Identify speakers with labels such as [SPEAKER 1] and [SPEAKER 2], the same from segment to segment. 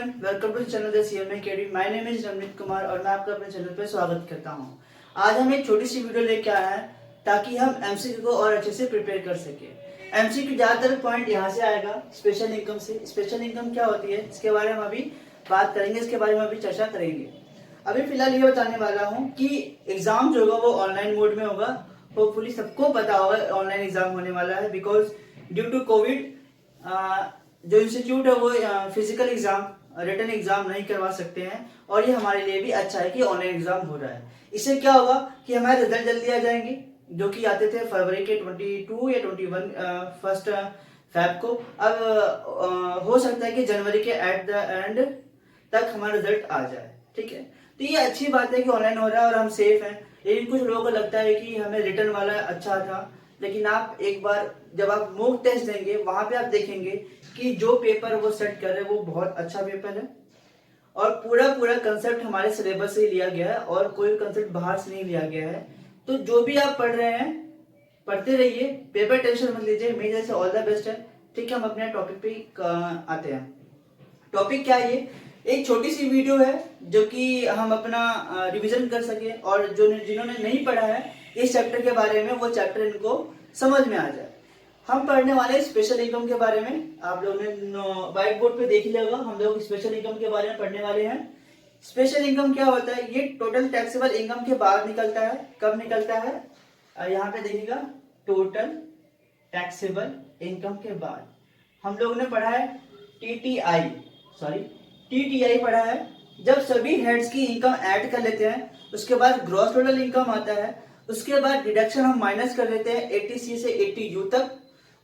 [SPEAKER 1] Everyone, welcome to channel the CMA academy. My name is Ramneet Kumar और मैं आपका अपने चैनल पे स्वागत करता हूं। आज हम एक छोटी सी वीडियो लेके आए हैं ताकि हम एमसीक्यू को और अच्छे से प्रिपेयर कर सके। एमसीक्यू ज्यादातर पॉइंट यहाँ से आएगा, स्पेशल इनकम से। स्पेशल इनकम क्या होती है इसके बारे में अभी बात करेंगे, इसके बारे में अभी चर्चा करेंगे। अभी फिलहाल ये बताने वाला हूँ कि एग्जाम जो होगा वो ऑनलाइन मोड में होगा। होपफुली सबको पता होगा ऑनलाइन एग्जाम होने वाला है, बिकॉज ड्यू टू कोविड जो इंस्टीट्यूट है वो फिजिकल एग्जाम, रिटन एग्जाम नहीं करवा सकते हैं। और ये हमारे लिए भी अच्छा है कि ऑनलाइन एग्जाम हो रहा है। इससे क्या होगा कि हमारे रिजल्ट जल्दी आ जाएंगे, जो कि आते थे फरवरी के 22 या 21 फर्स्ट फेब को। अब हो सकता है कि जनवरी के एट द एंड तक हमारा रिजल्ट आ जाए। ठीक है, तो ये अच्छी बात है कि ऑनलाइन हो रहा है और हम सेफ हैं। लेकिन कुछ लोगों को लगता है कि हमें रिटन वाला अच्छा था, लेकिन आप एक बार जब आप मॉक टेस्ट देंगे वहां पे आप देखेंगे कि जो पेपर वो सेट कर रहे हैं वो बहुत अच्छा पेपर है और पूरा कंसेप्ट हमारे सिलेबस से ही लिया गया है और कोई कंसेप्ट बाहर से नहीं लिया गया है। तो जो भी आप पढ़ रहे हैं पढ़ते रहिए, पेपर टेंशन मत लीजिए। मेरी जैसे ऑल द बेस्ट है। ठीक है, हम अपने टॉपिक पे आते हैं। टॉपिक क्या है? ये एक छोटी सी वीडियो है जो कि हम अपना रिवीजन कर सके और जो जिन्होंने नहीं पढ़ा है इस चैप्टर के बारे में वो चैप्टर इनको समझ में आ जाए। हम पढ़ने वाले स्पेशल इनकम के बारे में। आप लोगों ने व्हाइट बोर्ड पे देख लिया होगा, हम लोग स्पेशल इनकम के बारे में पढ़ने वाले हैं। स्पेशल इनकम क्या होता है? ये टोटल टैक्सेबल इनकम के बाद निकलता है। कब निकलता है? यहाँ पे देखिएगा, टोटल टैक्सेबल इनकम के बाद। हम लोगों ने पढ़ा है टीटीआई पढ़ा है। जब सभी हेड्स की इनकम ऐड कर लेते हैं उसके बाद ग्रॉस टोटल इनकम आता है। उसके बाद डिडक्शन हम माइनस कर लेते हैं 80C से 80U तक।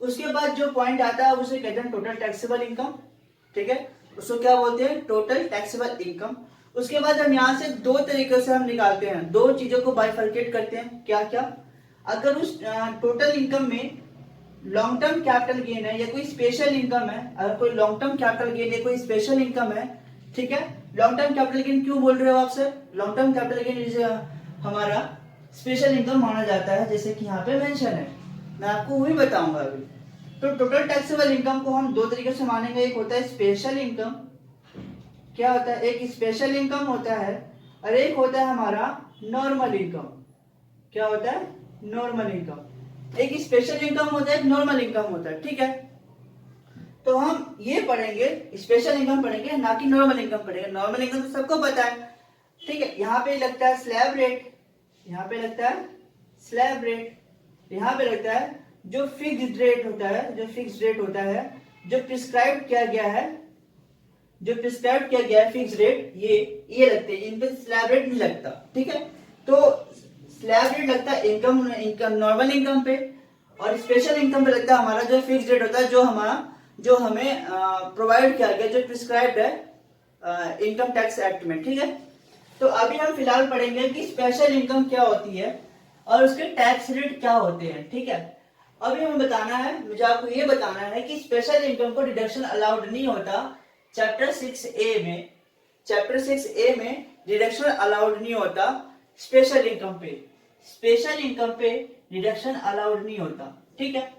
[SPEAKER 1] उसके बाद जो पॉइंट आता है उसे कहते हैं टोटल टैक्सेबल इनकम। ठीक है, उसको क्या बोलते हैं? Total taxable income. उसके बाद हम यहाँ से दो तरीके से हम निकालते हैं, दो चीजों को बाइफर्केट करते हैं। क्या क्या? अगर उस टोटल इनकम में लॉन्ग टर्म कैपिटल गेन है या कोई स्पेशल इनकम है, अगर कोई लॉन्ग टर्म कैपिटल गेन या कोई स्पेशल इनकम है, ठीक है। लॉन्ग टर्म कैपिटल गेन क्यों बोल रहे हो आप sir? Long term capital gain हमारा स्पेशल इनकम माना जाता है, जैसे कि यहाँ पे मेंशन है, मैं आपको वही बताऊंगा अभी। तो टोटल टैक्सेबल इनकम को हम दो तरीके से मानेंगे। एक होता है स्पेशल इनकम। क्या होता है? एक स्पेशल इनकम होता है और एक होता है हमारा नॉर्मल इनकम। क्या होता है? Normal income. एक स्पेशल इनकम होता है, एक नॉर्मल इनकम होता है। ठीक है, तो हम ये पढ़ेंगे, स्पेशल इनकम पढ़ेंगे, ना कि नॉर्मल इनकम पढ़ेंगे। नॉर्मल इनकम तो सबको पता है। ठीक है, यहाँ पे लगता है स्लैब रेट, यहाँ पे लगता है स्लैब रेट, यहाँ पे लगता है जो फिक्स्ड रेट होता है, जो फिक्स्ड रेट होता है, जो प्रिस्क्राइब किया गया है, जो प्रिस्क्राइब किया गया है फिक्स्ड रेट, ये लगते हैं। इन पे स्लैब रेट नहीं लगता। ठीक है, तो स्लैब रेट लगता है इनकम नॉर्मल इनकम पे और स्पेशल इनकम पे लगता है हमारा जो फिक्स्ड रेट होता है, जो हमें प्रोवाइड किया गया, जो प्रिस्क्राइब्ड है इनकम टैक्स एक्ट में। ठीक है, तो अभी हम फिलहाल पढ़ेंगे कि स्पेशल इनकम क्या होती है और उसके टैक्स रेट क्या होते हैं। ठीक है, अभी हमें बताना है, मुझे आपको ये बताना है कि स्पेशल इनकम को डिडक्शन अलाउड नहीं होता। चैप्टर 6A में डिडक्शन अलाउड नहीं होता स्पेशल इनकम पे। स्पेशल इनकम पे डिडक्शन अलाउड नहीं होता। ठीक है,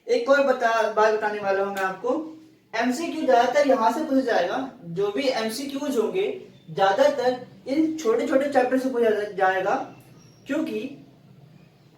[SPEAKER 1] एक और बात बताने वाला हूं मैं आपको। एमसीक्यू ज्यादातर यहां से पूछा जाएगा। जो भी एमसीक्यूज होंगे ज्यादातर इन छोटे छोटे चैप्टर से पूछा जाएगा, क्योंकि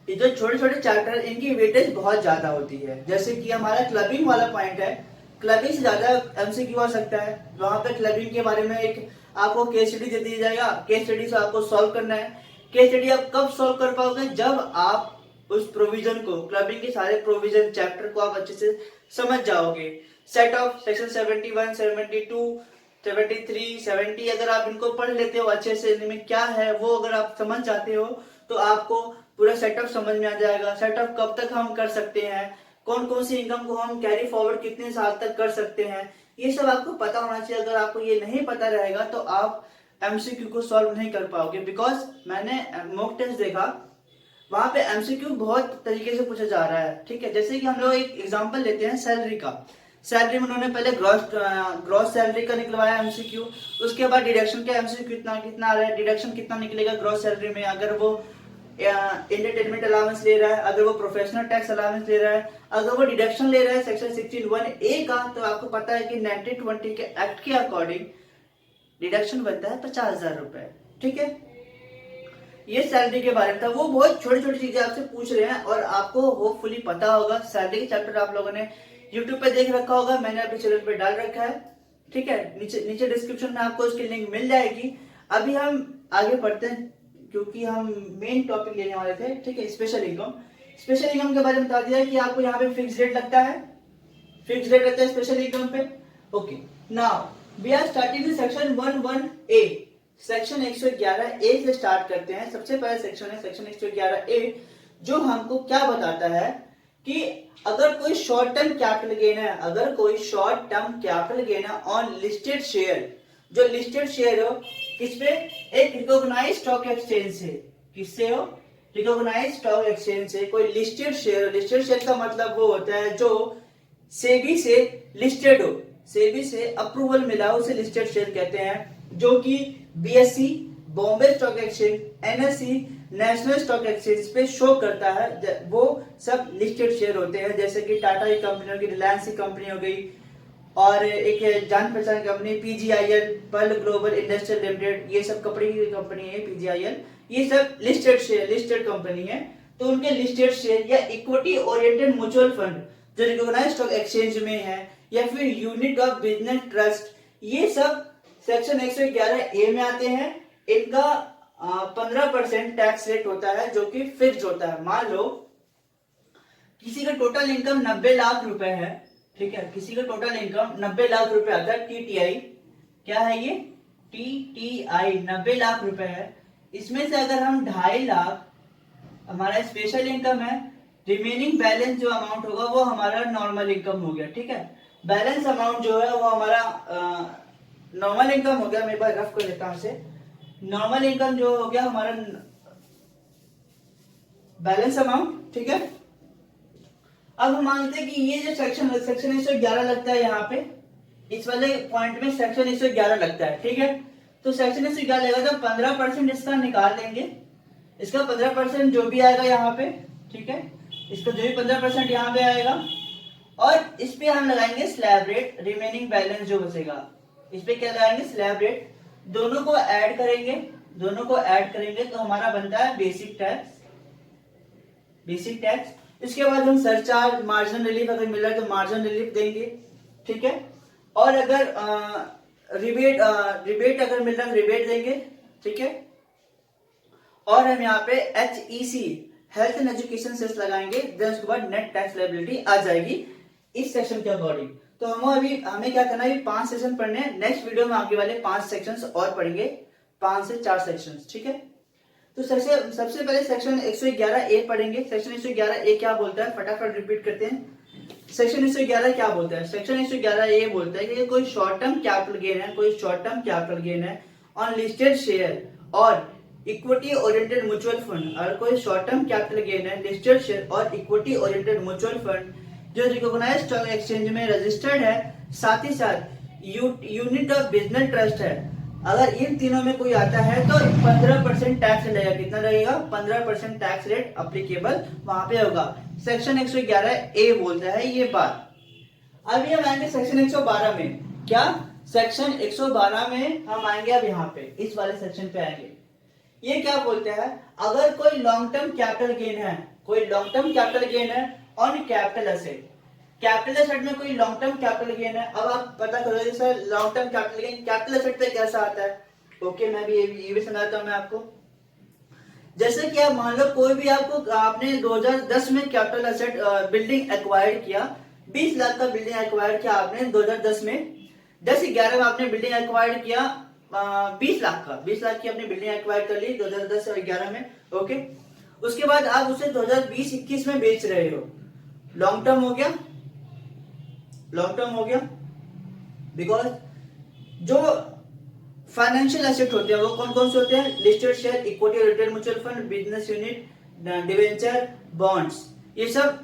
[SPEAKER 1] ये जो छोटे छोटे चैप्टर इनकी वेटेज बहुत ज्यादा होती है। जैसे कि हमारा क्लबिंग वाला पॉइंट है, क्लबिंग से ज्यादा एमसीक्यू आ सकता है। वहां पे क्लबिंग के बारे में एक आपको केस स्टडी दे दिया जाएगा, केस स्टडी से आपको सॉल्व करना है। केस स्टडी आप कब सॉल्व कर पाओगे? जब आप उस प्रोविजन को, क्लबिंग के सारे प्रोविजन चैप्टर को आप अच्छे से समझ जाओगे। सेट ऑफ सेक्शन 71, 72, 73, 70 अगर आप इनको पढ़ लेते हो अच्छे से, इनमें क्या है वो अगर आप समझ जाते हो तो आपको पूरा सेटअप समझ में आ जाएगा। सेटअप कब तक हम कर सकते हैं, कौन कौन सी इनकम को हम कैरी फॉरवर्ड कितने साल तक कर सकते हैं, ये सब आपको पता होना चाहिए। अगर आपको ये नहीं पता रहेगा तो आप एमसीक्यू को सॉल्व नहीं कर पाओगे। बिकॉज मैंने मॉक टेस्ट देखा, वहां पे एमसीक्यू बहुत तरीके से पूछा जा रहा है। ठीक है, जैसे कि हम लोग एक एग्जांपल लेते हैं सैलरी का। सैलरी में उन्होंने पहले ग्रॉस सैलरी का निकलवाया एमसीक्यू, उसके बाद डिडक्शन का एमसीक्यू कितना आ रहा है, डिडक्शन कितना निकलेगा ग्रॉस सैलरी में, अगर वो एंटरटेनमेंट अलाउंस ले रहा है, अगर वो प्रोफेशनल टैक्स अलाउंस ले रहा है, अगर वो डिडक्शन ले रहा है सेक्शन 16(1)(a) का, तो आपको पता है कि 1920 के एक्ट के अकॉर्डिंग डिडक्शन बनता है 50,000 रुपए। ठीक है, ये सैलरी के बारे में था। वो बहुत छोटी छोटी चीजें आपसे पूछ रहे हैं और आपको होपफुली पता होगा। सैलरी के चैप्टर आप लोगों ने यूट्यूब पे देख रखा होगा, मैंने अपने चैनल पे डाल रखा है। ठीक है, नीचे नीचे डिस्क्रिप्शन में आपको उसकी लिंक मिल जाएगी। अभी हम आगे बढ़ते हैं क्योंकि हम मेन टॉपिक लेने वाले थे। ठीक है, स्पेशल इनकम। स्पेशल इनकम के बारे में बता दिया कि आपको यहाँ पे फिक्स रेट लगता है, फिक्स रेट रहता है स्पेशल इनकम पे। Okay, now we are starting section 11A। Section 111A से स्टार्ट करते हैं। सबसे पहला सेक्शन है सेक्शन 111A, जो हमको क्या बताता है कि अगर कोई शॉर्ट टर्म कैपिटल गेन है, अगर कोई शॉर्ट टर्म कैपिटल गेन है ऑन लिस्टेड शेयर, जो लिस्टेड शेयर हो किसपे, एक रिकॉग्नाइज्ड स्टॉक एक्सचेंज से, किससे हो, रिकॉग्नाइज्ड स्टॉक एक्सचेंज से कोई लिस्टेड शेयर। लिस्टेड शेयर का मतलब वो होता है जो सेबी से लिस्टेड हो, सेबी से अप्रूवल मिला हो, उसे लिस्टेड शेयर कहते हैं। जो कि BSE, Bombay stock exchange, NSE, national stock exchange पे शो करता है, वो सब लिस्टेड शेयर होते हैं। जैसे कि टाटा की कंपनी होगी, रिलायंस की कंपनी हो गई, और एक जान पहचान company PGIL, Pearl Global Industrial Limited, ये सब कपड़े की कंपनी है पीजीआईएल, ये सब लिस्टेड शेयर, लिस्टेड कंपनी है। तो उनके लिस्टेड शेयर या इक्विटी ओरिएंटेड म्यूचुअल फंड जो रिकॉग्नाइज्ड स्टॉक एक्सचेंज में है, या फिर यूनिट ऑफ बिजनेस ट्रस्ट, ये सब सेक्शन 111A में आते हैं। इनका 15% टैक्स रेट होता है जो कि फिक्स्ड होता है। मान लो किसी का टोटल इनकम 90 लाख रुपए है, ठीक है, किसी का टोटल इनकम 90 लाख रुपए आता है, टीटीआई, क्या है ये, टीटीआई 90 लाख रुपए है। इसमें से अगर हम 2.5 लाख हमारा स्पेशल इनकम है, रिमेनिंग बैलेंस जो अमाउंट होगा वो हमारा नॉर्मल इनकम हो गया। ठीक है, बैलेंस अमाउंट जो है वो हमारा नॉर्मल इनकम हो गया। मेरे पास रफ कर लेता हूं से, नॉर्मल इनकम जो हो गया हमारा बैलेंस अमाउंट। ठीक है, अब हम मानते हैं कि ये जो सेक्शन 111 लगता है, यहाँ पे इस वाले पॉइंट में सेक्शन 111 लगता है। ठीक है, तो सेक्शन 111 लगेगा तो 15% इसका निकाल देंगे। इसका 15% जो भी आएगा यहाँ पे, ठीक है, इसका जो भी 15% यहाँ पे आएगा, और इस पे हम लगाएंगे स्लैब रेट, रिमेनिंग बैलेंस जो बचेगा इस पे क्या लगाएंगे, स्लैब रेट। दोनों को ऐड करेंगे, दोनों को ऐड करेंगे तो हमारा बनता है बेसिक टैक्स, बेसिक टैक्स। इसके बाद हम सरचार्ज, मार्जिनल रिलीफ अगर मिल रहा है तो मार्जिनल रिलीफ देंगे। ठीक है, और अगर रिबेट अगर मिल रहा है रिबेट देंगे। ठीक है, और हम यहाँ पे HEC, health and education cess लगाएंगे। देन उसके बाद नेट टैक्स लायबिलिटी आ जाएगी इस सेक्शन के अकॉर्डिंग। तो हमें क्या करना है, 5 सेक्शन पढ़ने हैं। नेक्स्ट वीडियो में आगे वाले 5 सेक्शंस और पढ़ेंगे, 5 से 4 सेक्शंस। ठीक है, तो सबसे पहले सेक्शन 111A पढ़ेंगे। सेक्शन 111A क्या बोलता है, फटाफट रिपीट करते हैं। सेक्शन 111 क्या बोलता है, सेक्शन 111A बोलता है कि कोई शॉर्ट टर्म कैपिटल गेन है, कोई शॉर्ट टर्म कैपिटल गेन है ऑन लिस्टेड शेयर और इक्विटी ओरिएंटेड म्यूचुअल फंड। और कोई शॉर्ट टर्म कैपिटल गेन है लिस्टेड शेयर और इक्विटी ओरिएंटेड म्यूचुअल फंड जो रिकॉग्नाइज्ड स्टॉक एक्सचेंज में रजिस्टर्ड है, साथ ही साथ यूनिट ऑफ बिजनेस ट्रस्ट है। अगर इन तीनों में कोई आता है तो 15% टैक्स लगेगा। कितना लगेगा, 15% टैक्स रेट अप्लीकेबल वहां पे होगा। सेक्शन 111A बोलता है ये बात। अभी हम आएंगे सेक्शन 112 में। क्या, सेक्शन 112 में हम आएंगे, अब यहाँ पे इस वाले सेक्शन पे आएंगे। ये क्या बोलता है, अगर कोई लॉन्ग टर्म कैपिटल गेन है, कोई लॉन्ग टर्म कैपिटल गेन है on capital asset, capital asset में कोई लॉन्ग टर्म कैपिटल गेन है। अब आप पता करोगे sir long term capital gain capital asset पे कैसा आता है। ओके, मैं भी ये भी समझाता हूं मैं आपको। जैसे कि आप मान लो कोई भी आपने 2010 में कैपिटल एसेट बिल्डिंग एक्वायर किया, 20 लाख का बिल्डिंग एक्वायर किया आपने 2010 में। 10/11 में आपने बिल्डिंग एक्वायर किया 20 लाख का, 20 लाख की अपनी बिल्डिंग एक्वायर कर ली 2010 और 11 में। ओके, उसके बाद आप उसे 2020-21 में बेच रहे हो, लॉन्ग टर्म हो गया, लॉन्ग टर्म हो गया। बिकॉज जो फाइनेंशियल एसेट होते हैं वो कौन कौन से होते हैं, listed share, equity oriented mutual fund, business unit, debenture, bonds, ये सब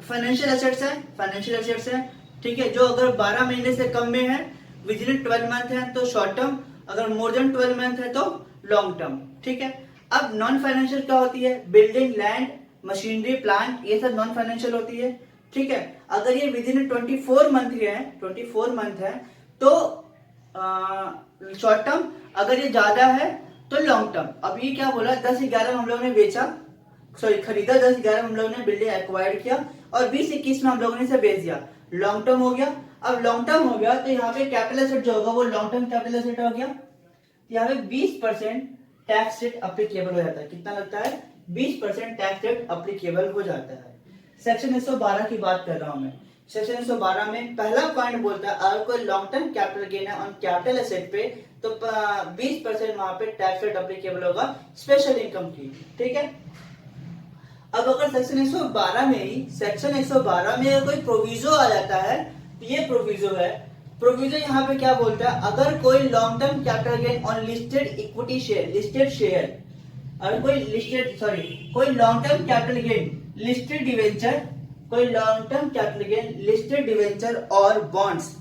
[SPEAKER 1] फाइनेंशियल एसेट्स है, फाइनेंशियल एसेट्स है। ठीक है, जो अगर 12 महीने से कम में है, विद इन 12 मंथ है तो शॉर्ट टर्म, अगर मोर देन 12 मंथ है तो लॉन्ग टर्म। ठीक है, अब नॉन फाइनेंशियल क्या होती है, बिल्डिंग, लैंड, मशीनरी, प्लांट, ये सब नॉन फाइनेंशियल होती है। ठीक है, अगर ये विद इन 24 मंथ है, 24 मंथ है तो शॉर्ट टर्म, अगर ये ज्यादा है तो लॉन्ग टर्म। अब ये क्या बोला, 10-11 में हम लोगों ने बेचा, सॉरी खरीदा, 10-11 में हम लोगों ने बिल्डिंग एक्वायर्ड किया और 20-21 में हम लोगों ने इसे बेच दिया, लॉन्ग टर्म हो गया। अब लॉन्ग टर्म हो गया तो यहाँ पे कैपिटल एसेट जो होगा वो लॉन्ग टर्म कैपिटल एसेट हो गया। यहाँ पे 20% टैक्स रेट अप्लीकेबल हो जाता है। कितना लगता है, 20% टैक्स रेट अप्लीकेबल हो जाता है। सेक्शन 112 की बात कर रहा हूं मैं। सेक्शन 112 में पहला पॉइंट बोलता है अगर कोई लॉन्ग टर्म कैपिटल गेन है ऑन कैपिटल एसेट पे तो 20% वहां पे टैक्स रेट अप्लीकेबल होगा स्पेशल इनकम की। ठीक है, अब अगर सेक्शन 112 में ही सेक्शन 112 में अगर कोई प्रोविजो आ जाता है तो ये प्रोविजो है। प्रोविजन यहाँ पे क्या बोलता है, अगर कोई long term capital gain on listed equity share, listed share, अगर कोई long term capital gain listed debenture, कोई long term capital gain listed debenture और बॉन्ड्स,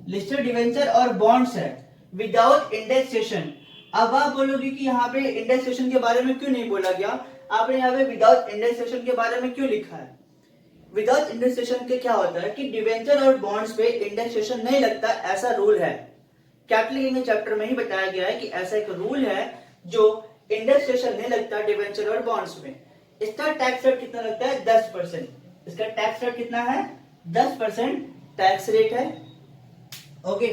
[SPEAKER 1] लिस्टेड डिवेंचर और बॉन्ड्स है विदाउट इंडेक्सेशन। अब आप बोलोगे कि यहाँ पे इंडेक्सेशन के बारे में क्यों नहीं बोला गया, आपने यहाँ पे विदाउट इंडेक्सेशन के बारे में क्यों लिखा है। विदाउट इंडेक्सेशन के क्या होता है कि डिवेंचर और बॉन्ड्स पे इंडेक्सेशन नहीं लगता, ऐसा रूल है। कैपिटल गेन के चैप्टर में ही बताया गया है कि ऐसा एक रूल है जो इंडेक्सेशन नहीं लगता डिवेंचर और बॉन्ड्स में। इसका टैक्स रेट कितना लगता है, 10%। इसका टैक्स रेट कितना है, 10% टैक्स रेट है। ओके,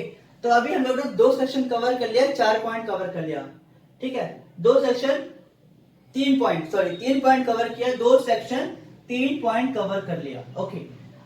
[SPEAKER 1] तो अभी हम लोग ने 2 सेक्शन कवर कर लिया, 4 पॉइंट कवर कर लिया। ठीक है, 2 सेक्शन 3 पॉइंट कवर किया, 2 सेक्शन 3 पॉइंट कवर कर लिया। ओके,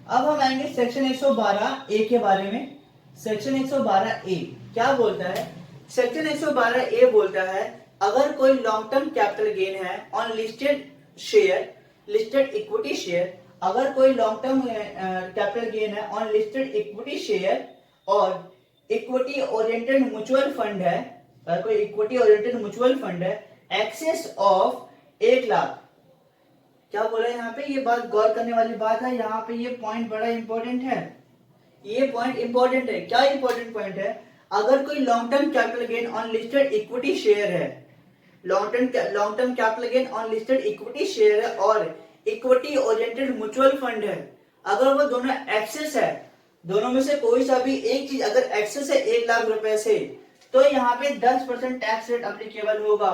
[SPEAKER 1] अब हम आएंगे सेक्शन 112 ए के बारे में। सेक्शन 112 ए क्या बोलता है, सेक्शन 112 ए बोलता है अगर कोई लॉन्ग टर्म कैपिटल गेन है on listed share, listed equity share, अगर कोई लॉन्ग टर्म कैपिटल गेन है ऑन लिस्टेड इक्विटी शेयर और इक्विटी ओरिएंटेड म्यूचुअल फंड है, अगर कोई इक्विटी ओरिएंटेड म्यूचुअल फंड है, एक्सेस ऑफ 1 लाख। क्या बोला यहाँ पे, ये बात गौर करने वाली बात है, यहाँ पे ये पॉइंट बड़ा इंपॉर्टेंट है। ये पॉइंट इंपॉर्टेंट है, क्या इंपॉर्टेंट पॉइंट है, अगर कोई long term capital gain on listed equity share है, long term capital gain on listed equity share है और इक्विटी ओरिएंटेड म्यूचुअल फंड है, अगर वो दोनों एक्सेस है, दोनों में से कोई सा भी एक चीज अगर एक्सेस है 1 लाख रुपए से, तो यहाँ पे 10% टैक्स रेट अप्लीकेबल होगा।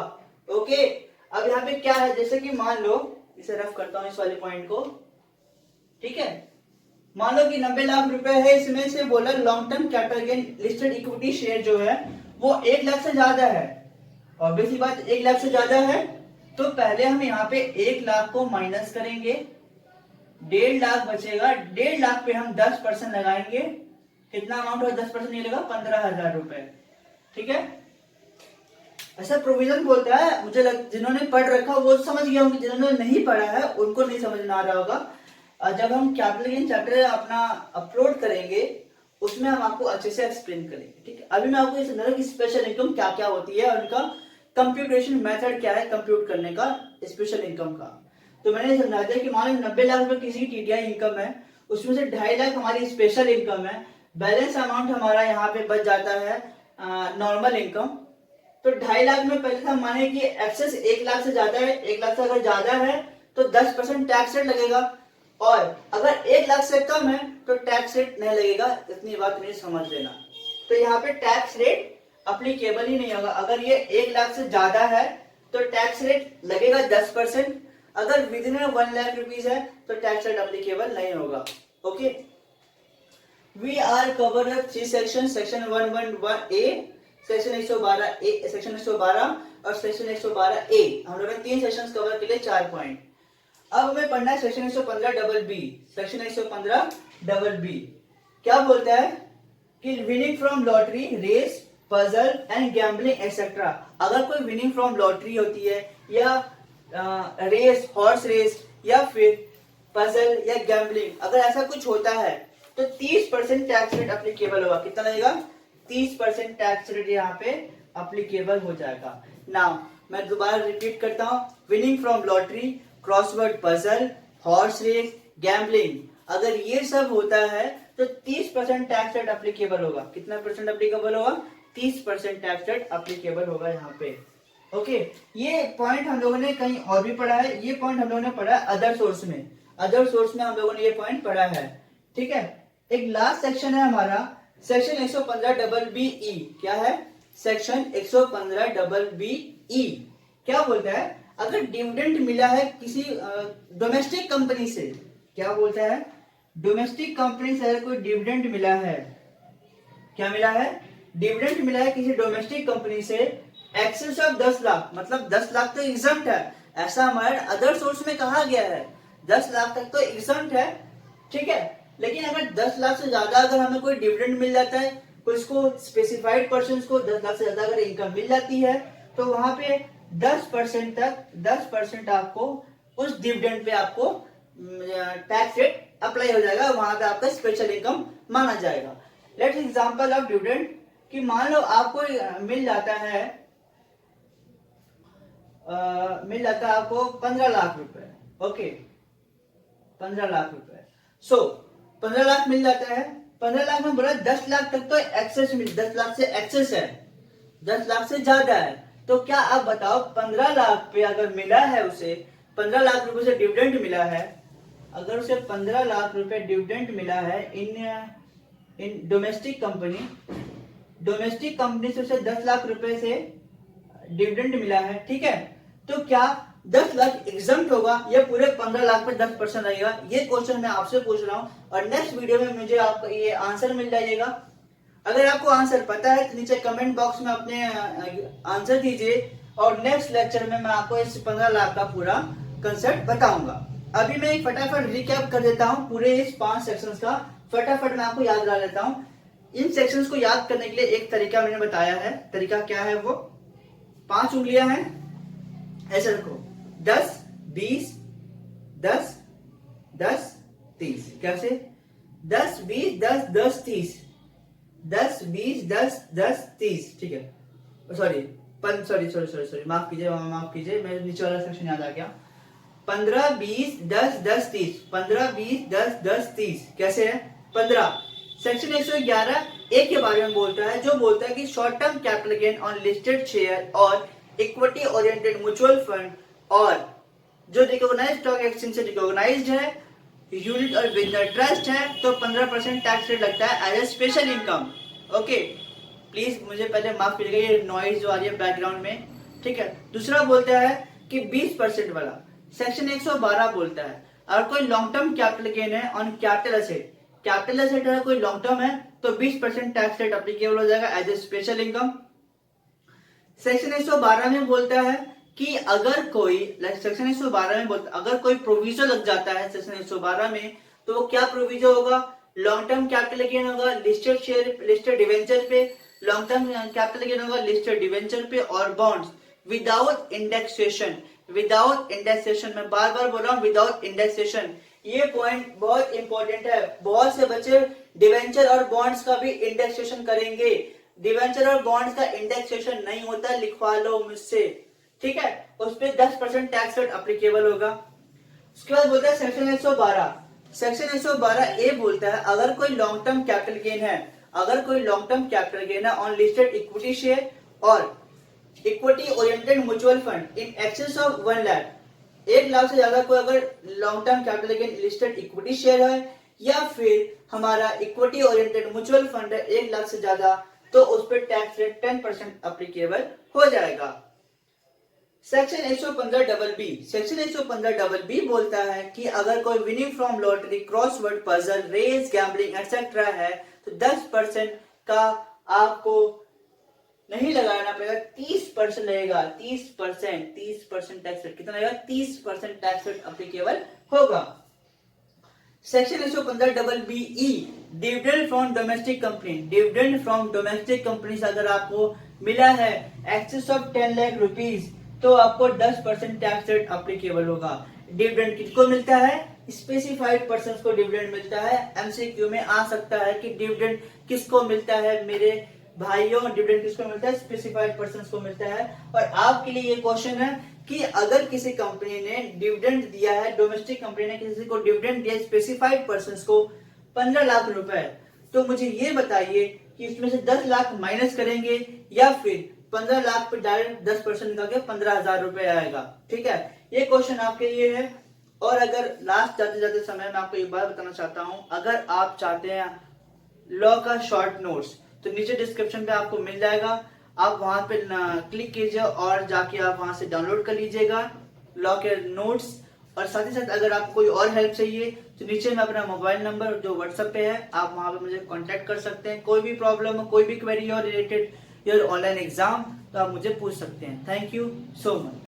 [SPEAKER 1] ओके, अब यहाँ पे क्या है, जैसे कि मान लो, इसे रफ करता हूं इस वाले पॉइंट को। ठीक है, मान लो कि 90 लाख रुपए है, इसमें से बोला long term capital gain listed equity share जो है वो 1 लाख से ज्यादा है, और बेसिक बात 1 लाख से ज्यादा है, तो पहले हम यहाँ पे 1 लाख को माइनस करेंगे, 1.5 लाख बचेगा, 1.5 लाख पे हम 10% लगाएंगे, कितना अमाउंट होगा 10% नहीं लगा, 15,000 रुपए। ठीक है, ऐसा प्रोविजन बोलता है। मुझे जिन्होंने पढ़ रखा वो समझ गया होंगे, जिन्होंने नहीं पढ़ा है उनको नहीं समझ में आ रहा होगा। जब हम कैपिटल गेन चैप्टर अपना अपलोड करेंगे उसमें हम आपको अच्छे से एक्सप्लेन करेंगे। ठीक है, अभी मैं आपको ये समझा रहा हूं कि स्पेशल इनकम क्या क्या होती है और उनका कंप्यूटेशन मेथड क्या है कंप्यूट करने का स्पेशल इनकम का। तो मैंने समझा दिया कि मान लो 90 लाख रुपए किसी टीडीआई इनकम है, उसमें से 2.5 लाख हमारी स्पेशल इनकम है, बैलेंस अमाउंट हमारा यहाँ पे बच जाता है नॉर्मल इनकम। तो 2.5 लाख में पहले हम माने कि एक्सेस 1 लाख से ज्यादा है, 1 लाख से अगर ज्यादा है तो 10% टैक्स रेट लगेगा, और अगर 1 लाख से कम है तो टैक्स रेट नहीं लगेगा। इतनी बात नहीं समझ लेना। तो यहाँ पे टैक्स रेट अप्लीकेबल ही नहीं होगा। अगर ये 1 लाख से ज्यादा है तो टैक्स रेट लगेगा 10%, अगर विद इन 1 लाख रुपीज है तो टैक्स रेट अप्लीकेबल नहीं होगा। Okay, we are cover 3 section, section 111A, section 112 A, section 112 और सेक्शन 112 ए। हम लोगों ने 3 सेक्शंस कवर के लिए 4 पॉइंट। अब हमें पढ़ना है section 115 double B. Section 115 double B क्या बोलता है कि winning from lottery, race, puzzle and gambling etcetera. अगर कोई विनिंग फ्रॉम लॉटरी होती है या रेस, हॉर्स रेस या फिर पजल या गैम्बलिंग, अगर ऐसा कुछ होता है तो 30% टैक्स रेट अप्लीकेबल होगा। कितना लगेगा, 30% टैक्स रेट यहाँ पे अप्लीकेबल हो जाएगा। नाउ मैं दोबारा रिपीट करता हूँ, winning from lottery, crossword puzzle, horse race, gambling, अगर ये सब होता है तो 30% टैक्स रेट अप्लीकेबल होगा। कितना परसेंट अप्लीकेबल होगा, 30% टैक्स रेट अप्लीकेबल होगा यहाँ पे। ओके, ये पॉइंट हम लोगों ने कहीं और भी पढ़ा है, ये पॉइंट हम लोगों ने पढ़ा है अदर सोर्स में, अदर सोर्स में हम लोगों ने ये पॉइंट पढ़ा है। ठीक है, एक लास्ट सेक्शन है हमारा, सेक्शन 115 डबल बी ई क्या है? सेक्शन 115 डबल बी ई क्या बोलता है? अगर डिविडेंड मिला है किसी डोमेस्टिक कंपनी से, क्या बोलता है? डोमेस्टिक कंपनी से अगर कोई डिविडेंड मिला है, क्या मिला है? डिविडेंड मिला है किसी डोमेस्टिक कंपनी से एक्सेस ऑफ 10 लाख, मतलब 10 लाख तो एग्जम्प्ट है, ऐसा हमारे अदर सोर्स में कहा गया है, 10 लाख तक तो एग्जम्प्ट है, ठीक है। लेकिन अगर 10 लाख से ज्यादा अगर हमें कोई डिविडेंड मिल जाता है, कुछ स्पेसिफाइड पर्सन को 10 लाख से ज्यादा अगर इनकम मिल जाती है, तो वहां पे 10% तक 10% आपको उस डिविडेंड पे आपको टैक्स रेट अप्लाई हो जाएगा, वहां पे आपका स्पेशल इनकम माना जाएगा। लेट्स एग्जांपल ऑफ डिविडेंड कि मान लो आपको मिल जाता है आपको 15 लाख रुपए, ओके 15 लाख रुपए। सो 15 लाख मिल जाता है, 15 लाख में बोला 10 लाख तक तो एक्सेस 10 लाख से एक्सेस है, 10 लाख से ज्यादा है, तो क्या आप बताओ 15 लाख पे अगर मिला है उसे 15 लाख रुपए से डिविडेंड मिला है, अगर उसे 15 लाख रुपए डिविडेंड मिला है इन डोमेस्टिक कंपनी से उसे 10 लाख रुपए से डिविडेंड मिला है, ठीक है, तो क्या 10 लाख एग्जम्प्ट होगा या पूरे 15 लाख पे 10% रहेगा? ये क्वेश्चन मैं आपसे पूछ रहा हूं और नेक्स्ट वीडियो में मुझे आपको ये आंसर मिल जाएगा। अगर आपको आंसर पता है तो नीचे कमेंट बॉक्स में अपने आंसर दीजिए और नेक्स्ट लेक्चर में मैं आपको इस 15 लाख का पूरा कंसेप्ट बताऊंगा। अभी मैं एक फटाफट रिकैप कर देता हूं पूरे इस 5 सेक्शंस का, फटाफट मैं आपको याद दिला देता हूं। इन सेक्शंस को याद करने के लिए एक तरीका मैंने बताया है, तरीका क्या है वो? 5 उंगलियां हैं, ऐसे रखो, 10 20 10 10 30, कैसे? 10 20 10 10 30, 10 20 10 10 30, ठीक है। सॉरी माफ कीजिए, मेरे नीचे वाला सेक्शन याद आ गया। 15 20 10 10 30, 15 20 10 10 30, कैसे है? 15 सेक्शन 111 ए के बारे में बोलता है, जो बोलता है कि short term capital gain on listed share और इक्विटी ओरिएंटेड म्यूचुअल फंड और जो रिकॉग्नाइज्ड स्टॉक एक्सचेंज से रिकॉग्नाइज्ड है, यूनिट और बिजनेस ट्रस्ट है, तो 15% टैक्स रेट लगता है as a special income. Okay, please मुझे पहले माफ कीजिएगा ये नॉइज जो आ रही है बैकग्राउंड में, ठीक है। दूसरा बोलता है कि 20% वाला सेक्शन 112 बोलता है अगर कोई लॉन्ग टर्म कैपिटल गेन है ऑन कैपिटल एसेट है, कोई लॉन्ग टर्म है, तो 20% टैक्स रेट एप्लीकेबल हो जाएगा as a special income. Section 112 में बोलता है कि अगर कोई सेक्शन 112 में बोलता अगर कोई प्रोविजन लग जाता है सेक्शन 112 में, तो वो क्या प्रोविजन होगा? लॉन्ग टर्म कैपिटल गेन होगा लिस्टेड शेयर, लिस्टेड डिवेंचर पे, लॉन्ग टर्म कैपिटल गेन होगा लिस्टेड डिवेंचर पे और बॉन्ड्स विदाउट इंडेक्सेशन। मैं बार बार बोल रहा हूँ विदाउट इंडेक्सेशन, ये पॉइंट बहुत इंपॉर्टेंट है। बहुत से बच्चे डिवेंचर और बॉन्ड्स का भी इंडेक्सेशन करेंगे, डिवेंचर और बॉन्ड्स का इंडेक्सेशन नहीं होता, लिखवा लो मुझसे, ठीक है। उस पर 10% टैक्स रेट अप्लीकेबल होगा। उसके बाद बोलता है सेक्शन 112 ए बोलता है अगर कोई लॉन्ग टर्म कैपिटल गेन है ऑन लिस्टेड इक्विटी शेयर और equity oriented mutual fund in excess of 1 lakh, 1 lakh से ज्यादा कोई अगर long term capital gain listed equity share है या फिर हमारा इक्विटी ओरिएंटेड म्यूचुअल फंड है 1 लाख से ज्यादा, तो उस पर टैक्स रेट 10% अप्लीकेबल हो जाएगा। सेक्शन 115 डबल बी बोलता है कि अगर कोई winning from lottery, crossword puzzle, race, gambling etcetera है, तो 10% का आपको नहीं लगाना पड़ेगा, 30% लगेगा, 30% टैक्स रेट कितना लगेगा? 30% टैक्स रेट अप्लीकेबल होगा। Section 115 double B E dividend from domestic company अगर आपको मिला है एक्सेस ऑफ 10 लाख रुपीज, तो आपको 10% टैक्स रेट अप्लीकेबल होगा। डिविडेंड किसको मिलता है? स्पेसिफाइड पर्सन को डिविडेंड मिलता है। एमसीक्यू में आ सकता है कि डिविडेंड किसको मिलता है मेरे भाइयों, डिविडेंड किसको मिलता है? स्पेसिफाइड पर्सन को मिलता है। और आपके लिए ये क्वेश्चन है कि अगर किसी कंपनी ने डिविडेंड दिया है, डोमेस्टिक कंपनी ने किसी को डिविडेंड दिया स्पेसिफाइड पर्सन को 15 लाख रुपए, तो मुझे ये बताइए कि इसमें से 10 लाख माइनस करेंगे या फिर 15 लाख पे डायरेक्ट 10% निकाल के 15,000 रुपए आएगा, ठीक है। ये क्वेश्चन आपके लिए है। और अगर लास्ट जाते जाते समय मैं आपको एक बात बताना चाहता हूं, अगर आप चाहते हैं लॉ का शॉर्ट नोट्स, तो नीचे डिस्क्रिप्शन पे आपको मिल जाएगा, आप वहां पे क्लिक कीजिए और जाके आप वहां से डाउनलोड कर लीजिएगा लॉ के नोट्स। और साथ ही साथ अगर आपको कोई और हेल्प चाहिए तो नीचे में अपना मोबाइल नंबर जो व्हाट्सएप पे है, आप वहां पे मुझे कांटेक्ट कर सकते हैं। कोई भी प्रॉब्लम हो, कोई भी क्वेरी हो रिलेटेड योर ऑनलाइन एग्जाम, तो आप मुझे पूछ सकते हैं। Thank you so much.